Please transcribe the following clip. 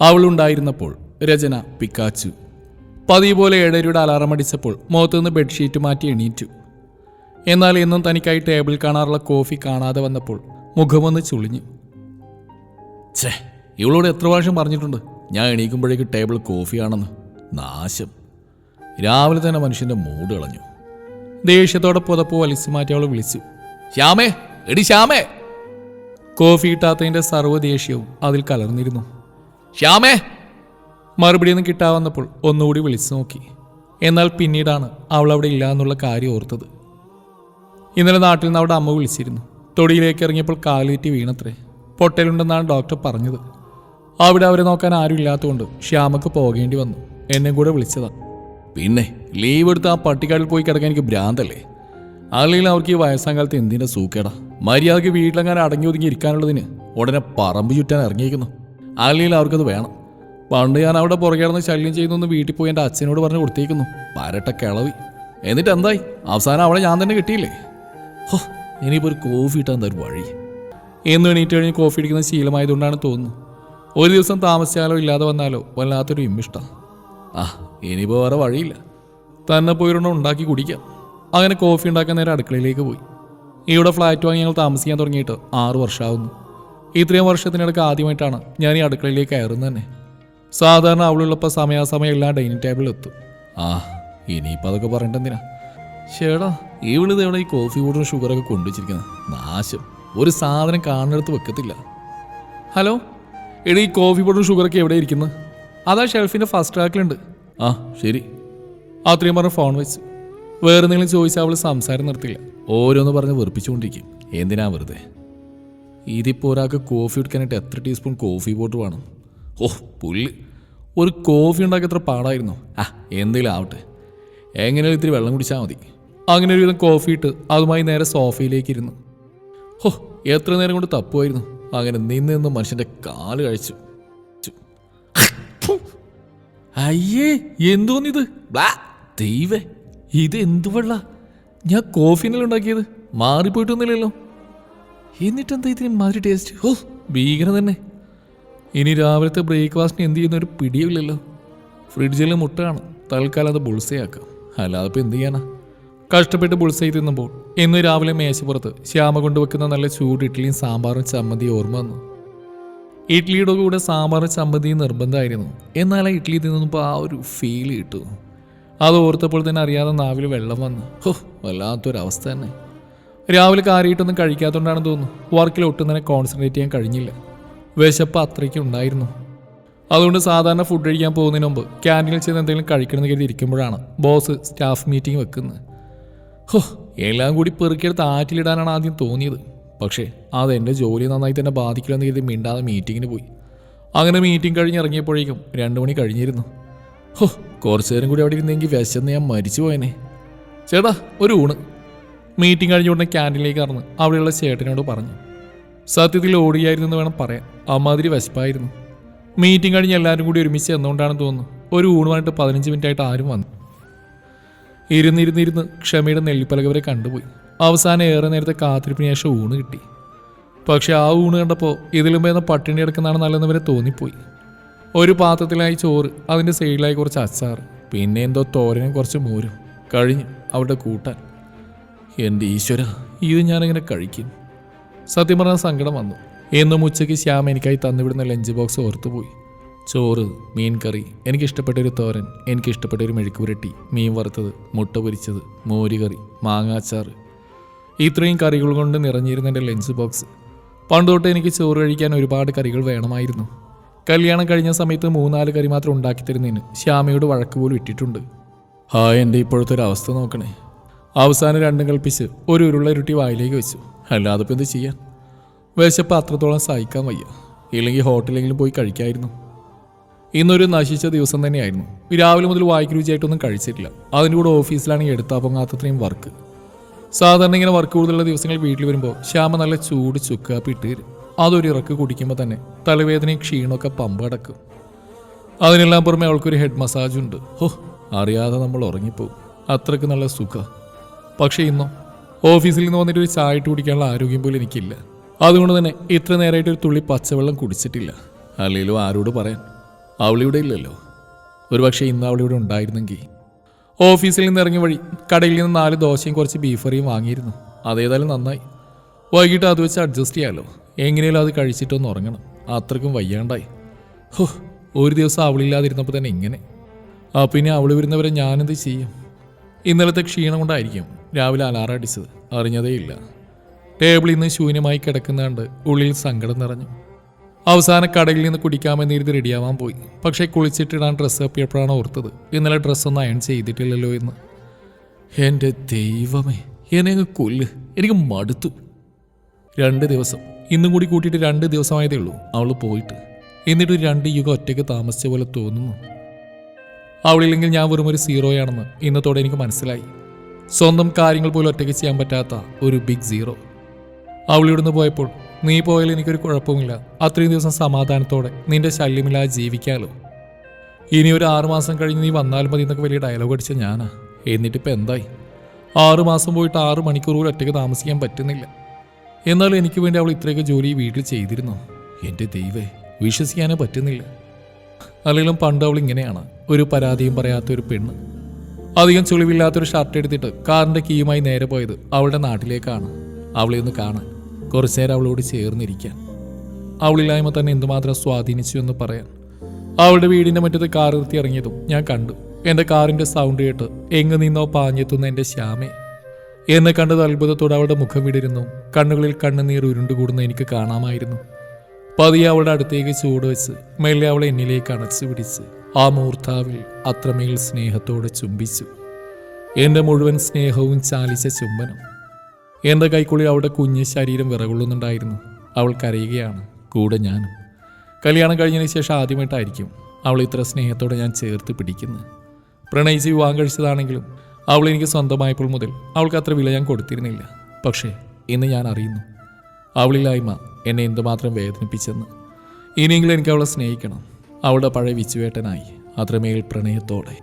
അവളുണ്ടായിരുന്നപ്പോൾ രചന Pikachu. പതിവ് പോലെ 7:30 alarm അടിച്ചപ്പോൾ മുഖത്തുനിന്ന് ബെഡ്ഷീറ്റ് മാറ്റി എണീറ്റു. എന്നാൽ എന്നും തനിക്കായി ടേബിൾ കാണാറുള്ള കോഫി കാണാതെ വന്നപ്പോൾ മുഖമൊന്ന് ചുളിഞ്ഞു. ഛേ, ഇവളോട് എത്ര പ്രാവശ്യം പറഞ്ഞിട്ടുണ്ട് ഞാൻ എണീക്കുമ്പോഴേക്ക് ടേബിൾ കോഫിയാണെന്ന്. നാശം. രാവിലെ തന്നെ മനുഷ്യൻ്റെ മൂഡ് കളഞ്ഞു. ദേഷ്യത്തോടെ പുതപ്പ് വലിച്ചു മാറ്റി അവൾ വിളിച്ചു, ശ്യാമേ, എടി ശ്യാമേ. കോഫി ഇട്ടാത്തതിൻ്റെ സർവ്വ ദേഷ്യവും അതിൽ കലർന്നിരുന്നു. ശ്യാമേ. മറുപടിയൊന്നും കിട്ടാവന്നപ്പോൾ ഒന്നുകൂടി വിളിച്ചു നോക്കി. എന്നാൽ പിന്നീടാണ് അവൾ അവിടെ ഇല്ല എന്നുള്ള കാര്യം ഓർത്തത്. ഇന്നലെ നാട്ടിൽ നിന്ന് അവിടെ അമ്മ വിളിച്ചിരുന്നു. തൊടിയിലേക്ക് ഇറങ്ങിയപ്പോൾ കാലുറ്റി വീണത്രേ. പൊട്ടലുണ്ടെന്നാണ് ഡോക്ടർ പറഞ്ഞത്. അവിടെ അവരെ നോക്കാൻ ആരും ഇല്ലാത്തതുകൊണ്ട് ശ്യാമക്ക് പോകേണ്ടി വന്നു. എന്നെ കൂടെ വിളിച്ചതാണ്. പിന്നെ ലീവ് എടുത്ത് ആ പട്ടിക്കാട്ടിൽ പോയി കിടക്കാൻ എനിക്ക് ഭ്രാന്തല്ലേ? അല്ലെങ്കിൽ അവർക്ക് ഈ വയസ്സാം കാലത്ത് എന്തിൻ്റെ സൂക്കേടാ? മര്യാദയ്ക്ക് വീട്ടിലെങ്ങാനും അടങ്ങി ഒതുങ്ങി ഇരിക്കാനുള്ളതിന് ഉടനെ പറമ്പ് ചുറ്റാൻ ഇറങ്ങിയിരിക്കുന്നു. അല്ലെങ്കിൽ അവർക്കത് വേണം. പണ്ട് ഞാൻ അവിടെ പുറകെ കിടന്ന് ശല്യം ചെയ്യുന്നു വീട്ടിൽ പോയി എൻ്റെ അച്ഛനോട് പറഞ്ഞ് കൊടുത്തേക്കുന്നു. പരട്ട കിളവി. എന്നിട്ട് എന്തായി? അവസാനം അവളെ ഞാൻ തന്നെ കിട്ടിയില്ലേ? ഹോ, ഇനിയിപ്പോൾ ഒരു കോഫി ഇട്ടാൻ തരും വഴി. എന്നും എണീറ്റ് കഴിഞ്ഞ് കോഫി അടിക്കുന്ന ശീലമായതുകൊണ്ടാണ് തോന്നുന്നു. ഒരു ദിവസം താമസിച്ചാലോ ഇല്ലാതെ വന്നാലോ വല്ലാത്തൊരു ഇമ്മിഷ്ടം. ഇനിയിപ്പോൾ വേറെ വഴിയില്ല, തന്നെ പോയിരൊന്നും ഉണ്ടാക്കി കുടിക്കാം. അങ്ങനെ കോഫി ഉണ്ടാക്കാൻ നേരെ അടുക്കളയിലേക്ക് പോയി. ഇവിടെ ഫ്ലാറ്റ് വാങ്ങി ഞങ്ങൾ താമസിക്കാൻ തുടങ്ങിയിട്ട് 6 വർഷമാകുന്നു. ഇത്രയും വർഷത്തിനിടയ്ക്ക് ആദ്യമായിട്ടാണ് ഞാൻ ഈ അടുക്കളയിലേക്ക് കയറുന്നത് തന്നെ. സാധാരണ അവളുള്ളപ്പോൾ സമയാസമയം എല്ലാം ഡൈനിങ് ടേബിളിൽ എത്തും. ഇനിയിപ്പോൾ അതൊക്കെ പറഞ്ഞിട്ടെന്തിനാ? ചേടാ, ഇവിളിത് എവിടെ ഈ കോഫി പൗഡറും ഷുഗറൊക്കെ കൊണ്ടുവച്ചിരിക്കുന്നത്? നാശം. ഒരു സാധനം കാണുന്നിടത്ത് വെക്കത്തില്ല. ഹലോ എടീ, ഈ കോഫി പൗഡറും ഷുഗറൊക്കെ എവിടെ ഇരിക്കുന്നത്? അതാ ഷെൽഫിൻ്റെ ഫസ്റ്റ് റാക്കിലുണ്ട്. ശരി. അത്രയും പറഞ്ഞ് ഫോൺ വെച്ച്. വേറെ എന്തെങ്കിലും ചോദിച്ചാൽ അവൾ സംസാരം നിർത്തില്ല. ഓരോന്ന് പറഞ്ഞ് വെറുപ്പിച്ചുകൊണ്ടിരിക്കും. എന്തിനാ വെറുതെ? ഇതിപ്പോൾ ഒരാൾക്ക് കോഫി എടുക്കാനായിട്ട് എത്ര ടീസ്പൂൺ കോഫി പൗഡർ വേണം? പുല്ല്. ഒരു കോഫി ഉണ്ടാക്കി എത്ര പാടായിരുന്നു. എന്തെങ്കിലും ആവട്ടെ, എങ്ങനെയാലും ഇത്തിരി വെള്ളം കുടിച്ചാൽ മതി. അങ്ങനെ ഒരുവിധം കോഫി ഇട്ട് അതുമായി നേരെ സോഫയിലേക്ക് ഇരുന്നു. എത്ര നേരം കൊണ്ട് തപ്പുമായിരുന്നു. അങ്ങനെ നിന്ന് മനുഷ്യൻ്റെ കാല് കഴിച്ചു. അയ്യേ, എന്തോന്നിത്? ദൈവേ, ഇത് എന്തു വെള്ള? ഞാൻ കോഫിനല്ലേ ഉണ്ടാക്കിയത്, മാറിപ്പോയിട്ടൊന്നുമില്ലല്ലോ. എന്നിട്ടെന്താ ഇതിന് മാതിരി ടേസ്റ്റ്? ഭീകരം തന്നെ. ഇനി രാവിലത്തെ ബ്രേക്ക്ഫാസ്റ്റിന് എന്ത് ചെയ്യുന്ന ഒരു പിടിയില്ലല്ലോ. ഫ്രിഡ്ജിൽ മുട്ടയാണ്, തൽക്കാലം അത് ബുൾസയാക്കാം. അല്ലാതെ ഇപ്പോൾ എന്ത് ചെയ്യാനാ? കഷ്ടപ്പെട്ട് ബുൾസൈ തിന്നുമ്പോൾ ഇന്ന് രാവിലെ മേശപ്പുറത്ത് ശ്യാമ കൊണ്ടുവെക്കുന്ന നല്ല ചൂട് ഇഡ്ഡലിയും സാമ്പാറും ചമ്മന്തിയും ഓർമ്മ വന്നു. ഇഡ്ഡലിയുടെ കൂടെ സാമ്പാറും ചമ്മന്തിയും നിർബന്ധമായിരുന്നു. എന്നാൽ ആ ഇഡ്ഡലി തിന്നുമ്പോൾ ആ ഒരു ഫീൽ കിട്ടും. അത് ഓർത്തപ്പോൾ തന്നെ അറിയാതെ നാവിൽ വെള്ളം വന്നു. വല്ലാത്തൊരവസ്ഥ തന്നെ. രാവിലെ കാര്യമായിട്ടൊന്നും കഴിക്കാത്തതുകൊണ്ടാണെന്ന് തോന്നുന്നു വർക്കിൽ ഒട്ടും തന്നെ കോൺസെൻട്രേറ്റ് ചെയ്യാൻ കഴിഞ്ഞില്ല. വിശപ്പ് അത്രയ്ക്കും ഉണ്ടായിരുന്നു. അതുകൊണ്ട് സാധാരണ ഫുഡ് കഴിക്കാൻ പോകുന്നതിന് മുമ്പ് ക്യാൻറ്റീനിൽ ചെന്ന് എന്തെങ്കിലും കഴിക്കണമെന്ന് കരുതി ഇരിക്കുമ്പോഴാണ് ബോസ് സ്റ്റാഫ് മീറ്റിംഗ് വെക്കുന്നത്. എല്ലാം കൂടി പെറുക്കിയെടുത്ത് ആറ്റിലിടാനാണ് ആദ്യം തോന്നിയത്. പക്ഷേ അതെൻ്റെ ജോലി നന്നായി തന്നെ ബാധിക്കില്ലെന്ന് കരുതി മിണ്ടാതെ മീറ്റിങ്ങിന് പോയി. അങ്ങനെ മീറ്റിംഗ് കഴിഞ്ഞ് ഇറങ്ങിയപ്പോഴേക്കും 2 മണി കഴിഞ്ഞിരുന്നു. കുറച്ചു നേരം കൂടി അവിടെ ഇരുന്നെങ്കിൽ വിശന്ന് ഞാൻ മരിച്ചു പോയനെ. ചേട്ടാ, ഒരു ഊണ്. മീറ്റിംഗ് കഴിഞ്ഞ ഉടനെ ക്യാൻറ്റീനിലേക്ക് കടന്ന് അവിടെയുള്ള ചേട്ടനോട് പറഞ്ഞു. സത്യത്തിൽ ഓടിയായിരുന്നു എന്ന് വേണം പറയാൻ. അമ്മാതിരി വിശപ്പായിരുന്നു. മീറ്റിംഗ് കഴിഞ്ഞ് എല്ലാവരും കൂടി ഒരുമിച്ച് എന്നുകൊണ്ടാണെന്ന് തോന്നുന്നു ഒരു ഊണുമായിട്ട് 15 മിനിറ്റായിട്ട് ആരും വന്നു. ഇരുന്നിരുന്നിരുന്ന് ക്ഷമയുടെ നെല്ലിപ്പലക വരെ കണ്ടുപോയി. അവസാനം ഏറെ നേരത്തെ കാത്തിരിപ്പിന് ശേഷം ഊണ് കിട്ടി. പക്ഷെ ആ ഊണ് കണ്ടപ്പോൾ ഇതിലും ഭേദം പട്ടിണി കിടക്കുന്നതാണ് നല്ലതെന്ന് വരെ തോന്നിപ്പോയി. ഒരു പാത്രത്തിലായി ചോറ്, അതിൻ്റെ സൈഡിലായി കുറച്ച് അച്ചാർ, പിന്നെ എന്തോ തോരനും കുറച്ച് മോരും. കഴിഞ്ഞു അവിടെ കൂട്ടാൻ. എൻ്റെ ഈശ്വര, ഇത് ഞാനെങ്ങനെ കഴിക്കും? സത്യം പറഞ്ഞാൽ സങ്കടം വന്നു. എന്നും ഉച്ചയ്ക്ക് ശ്യാം എനിക്കായി തന്നുവിടുന്ന ലഞ്ച് ബോക്സ് ഓർത്തുപോയി. ചോറ്, മീൻ കറി, എനിക്കിഷ്ടപ്പെട്ടൊരു തോരൻ, എനിക്കിഷ്ടപ്പെട്ടൊരു മെഴുക്കുപുരട്ടി, മീൻ വറുത്തത്, മുട്ട പൊരിച്ചത്, മോര് കറി, മാങ്ങാച്ചാർ, ഇത്രയും കറികൾ കൊണ്ട് നിറഞ്ഞിരുന്ന എൻ്റെ ലഞ്ച് ബോക്സ്. പണ്ടുതൊട്ട് എനിക്ക് ചോറ് കഴിക്കാൻ ഒരുപാട് കറികൾ വേണമായിരുന്നു. കല്യാണം കഴിഞ്ഞ സമയത്ത് 3-4 കറി മാത്രം ഉണ്ടാക്കി തരുന്നതിന് ശ്യാമയോട് വഴക്ക് പോലും ഇട്ടിട്ടുണ്ട്. എൻ്റെ ഇപ്പോഴത്തെ ഒരു അവസ്ഥ നോക്കണേ. അവസാനം 2 കൽപ്പിച്ച് ഒരു ഉരുളരുട്ടി വായിലേക്ക് വെച്ചു. അല്ലാതെ ഇപ്പം എന്ത് ചെയ്യാൻ? വിശപ്പ് അത്രത്തോളം സഹിക്കാൻ വയ്യ. ഇല്ലെങ്കിൽ ഹോട്ടലെങ്കിലും പോയി കഴിക്കായിരുന്നു. ഇന്നൊരു നശിച്ച ദിവസം തന്നെയായിരുന്നു. രാവിലെ മുതൽ വായിക്ക് രുചിയായിട്ടൊന്നും കഴിച്ചിട്ടില്ല. അതിൻ്റെ കൂടെ ഓഫീസിലാണെങ്കിൽ എടുത്താൽ പൊങ്ങാത്തത്രയും വർക്ക്. സാധാരണ ഇങ്ങനെ വർക്ക് കൂടുതലുള്ള ദിവസങ്ങൾ വീട്ടിൽ വരുമ്പോൾ ശ്യാമ നല്ല ചൂട് ചുക്കാപ്പി ഇട്ട് തരും. അതൊരു ഇറക്ക് കുടിക്കുമ്പോൾ തന്നെ തലവേദനയും ക്ഷീണമൊക്കെ പമ്പ അടക്കും. അതിനെല്ലാം പുറമെ അവൾക്കൊരു ഹെഡ് മസാജുണ്ട്. അറിയാതെ നമ്മൾ ഉറങ്ങിപ്പോവും. അത്രയ്ക്ക് നല്ല സുഖം. പക്ഷേ ഇന്നോ ഓഫീസിൽ നിന്ന് വന്നിട്ട് ഒരു ചായ ഇട്ട് കുടിക്കാനുള്ള ആരോഗ്യം പോലും എനിക്കില്ല. അതുകൊണ്ട് തന്നെ ഇത്ര നേരമായിട്ട് ഒരു തുള്ളി പച്ചവെള്ളം കുടിച്ചിട്ടില്ല. അല്ലെങ്കിലും ആരോട് പറയാൻ? അവളിവിടെ ഇല്ലല്ലോ. ഒരുപക്ഷെ ഇന്ന് അവളിവിടെ ഉണ്ടായിരുന്നെങ്കിൽ. ഓഫീസിൽ നിന്ന് ഇറങ്ങിയ വഴി കടയിൽ നിന്ന് 4 ദോശയും കുറച്ച് ബീഫ് കറിയും വാങ്ങിയിരുന്നു. അതേതായാലും നന്നായി. വൈകിട്ട് അത് വെച്ച് അഡ്ജസ്റ്റ് ചെയ്യാമല്ലോ. എങ്ങനെയാലും അത് കഴിച്ചിട്ടൊന്ന് ഉറങ്ങണം. അത്രയ്ക്കും വയ്യാണ്ടായി. ഹോ, ഒരു ദിവസം അവളില്ലാതിരുന്നപ്പോൾ തന്നെ ഇങ്ങനെ. പിന്നെ അവൾ വരുന്നവരെ ഞാനെന്ത് ചെയ്യും? ഇന്നലത്തെ ക്ഷീണം കൊണ്ടായിരിക്കും രാവിലെ അലാറം അടിച്ചത്. അറിഞ്ഞതേയില്ല. ടേബിളിൽ നിന്ന് ശൂന്യമായി കിടക്കുന്നുണ്ട്. ഉള്ളിൽ സങ്കടം നിറഞ്ഞു. അവസാനം കടയിൽ നിന്ന് കുടിക്കാമെന്നിരുന്ന് റെഡിയാവാൻ പോയി. പക്ഷേ കുളിച്ചിട്ടിടാൻ ഡ്രസ്സ് തപ്പിയപ്പോഴാണ് ഓർത്തത് ഇന്നലെ ഡ്രസ്സൊന്നും അയൺ ചെയ്തിട്ടില്ലല്ലോ എന്ന്. എൻ്റെ ദൈവമേ, എന്നെ അങ്ങ് കൊല്ല്. എനിക്ക് മടുത്തു. 2 ദിവസം, ഇന്നും കൂടി കൂട്ടിയിട്ട് 2 ദിവസമായതേ ഉള്ളൂ അവൾ പോയിട്ട്. എന്നിട്ട് 2 യുഗം ഒറ്റയ്ക്ക് താമസിച്ച പോലെ തോന്നുന്നു. അവളില്ലെങ്കിൽ ഞാൻ വെറും ഒരു സീറോയാണെന്ന് ഇന്നത്തോടെ എനിക്ക് മനസ്സിലായി. സ്വന്തം കാര്യങ്ങൾ പോലും ഒറ്റയ്ക്ക് ചെയ്യാൻ പറ്റാത്ത ഒരു ബിഗ് സീറോ. അവളിവിടുന്ന് പോയപ്പോൾ, നീ പോയാൽ എനിക്കൊരു കുഴപ്പമില്ല, അത്രയും ദിവസം സമാധാനത്തോടെ നിന്റെ ശല്യമില്ലാതെ ജീവിക്കാമല്ലോ, ഇനി ഒരു 6 മാസം കഴിഞ്ഞ് നീ വന്നാൽ മതി എന്നൊക്കെ വലിയ ഡയലോഗ് അടിച്ച ഞാനാ. എന്നിട്ടിപ്പോൾ എന്തായി? 6 മാസം പോയിട്ട് 6 മണിക്കൂർ പോലും ഒറ്റയ്ക്ക് താമസിക്കാൻ പറ്റുന്നില്ല. എന്നാലും എനിക്ക് വേണ്ടി അവൾ ഇത്രയൊക്കെ ജോലി വീട്ടിൽ ചെയ്തിരുന്നു. എൻ്റെ ദൈവേ, വിശ്വസിക്കാനേ പറ്റുന്നില്ല. അല്ലെങ്കിലും പണ്ട് അവൾ ഇങ്ങനെയാണ്, ഒരു പരാതിയും പറയാത്തൊരു പെണ്ണ്. അധികം ചുളിവില്ലാത്തൊരു ഷർട്ട് എടുത്തിട്ട് കാറിൻ്റെ കീയുമായി നേരെ പോയത് അവളുടെ നാട്ടിലേക്കാണ്. അവളെ ഒന്ന് കാണാൻ, കുറച്ചു നേരം അവളോട് ചേർന്നിരിക്കാൻ. അവളില്ലായ്മ തന്നെ എന്തുമാത്രം സ്വാധീനിച്ചു എന്ന് പറയാൻ. അവളുടെ വീടിൻ്റെ മുറ്റത്ത് കാർ നിർത്തി ഇറങ്ങിയതും ഞാൻ കണ്ടു. എൻ്റെ കാറിൻ്റെ സൗണ്ട് കേട്ട് എങ്ങു നിന്നോ പാഞ്ഞെത്തുന്ന എൻ്റെ ശ്യാമയെ. എന്നെ കണ്ടത് അത്ഭുതത്തോടെ അവളുടെ മുഖം വിടരുന്നു. കണ്ണുകളിൽ കണ്ണുനീർ ഉരുണ്ടുകൂടുന്ന എനിക്ക് കാണാമായിരുന്നു. പതിയെ അവളുടെ അടുത്തേക്ക് ചൂട് വെച്ച് മെല്ലെ അവളെ എന്നിലേക്ക് അണച്ചു പിടിച്ച് ആ മൂർത്താവിൽ അത്രമേൽ സ്നേഹത്തോടെ ചുംബിച്ചു. എൻ്റെ മുഴുവൻ സ്നേഹവും ചാലിച്ച ചുംബനം. എൻ്റെ കൈക്കുള്ളിൽ അവളുടെ കുഞ്ഞ് ശരീരം വിറകൊള്ളുന്നുണ്ടായിരുന്നു. അവൾ കരയുകയാണ്, കൂടെ ഞാനും. കല്യാണം കഴിഞ്ഞതിന് ശേഷം ആദ്യമായിട്ടായിരിക്കും അവൾ ഇത്ര സ്നേഹത്തോടെ ഞാൻ ചേർത്ത് പിടിക്കുന്നത്. പ്രണയിച്ച് വിവാഹം കഴിച്ചതാണെങ്കിലും അവൾ എനിക്ക് സ്വന്തമായപ്പോൾ മുതൽ അവൾക്ക് അത്ര വില ഞാൻ കൊടുത്തിരുന്നില്ല. പക്ഷേ ഇന്ന് ഞാൻ അറിയുന്നു അവളില്ലായ്മ എന്നെ എന്തുമാത്രം വേദനിപ്പിച്ചെന്ന്. ഇനിയെങ്കിലും എനിക്ക് അവളെ സ്നേഹിക്കണം, അവളുടെ പഴയ വിച്ചുവേട്ടനായി, അത്രമേൽ പ്രണയത്തോടെ.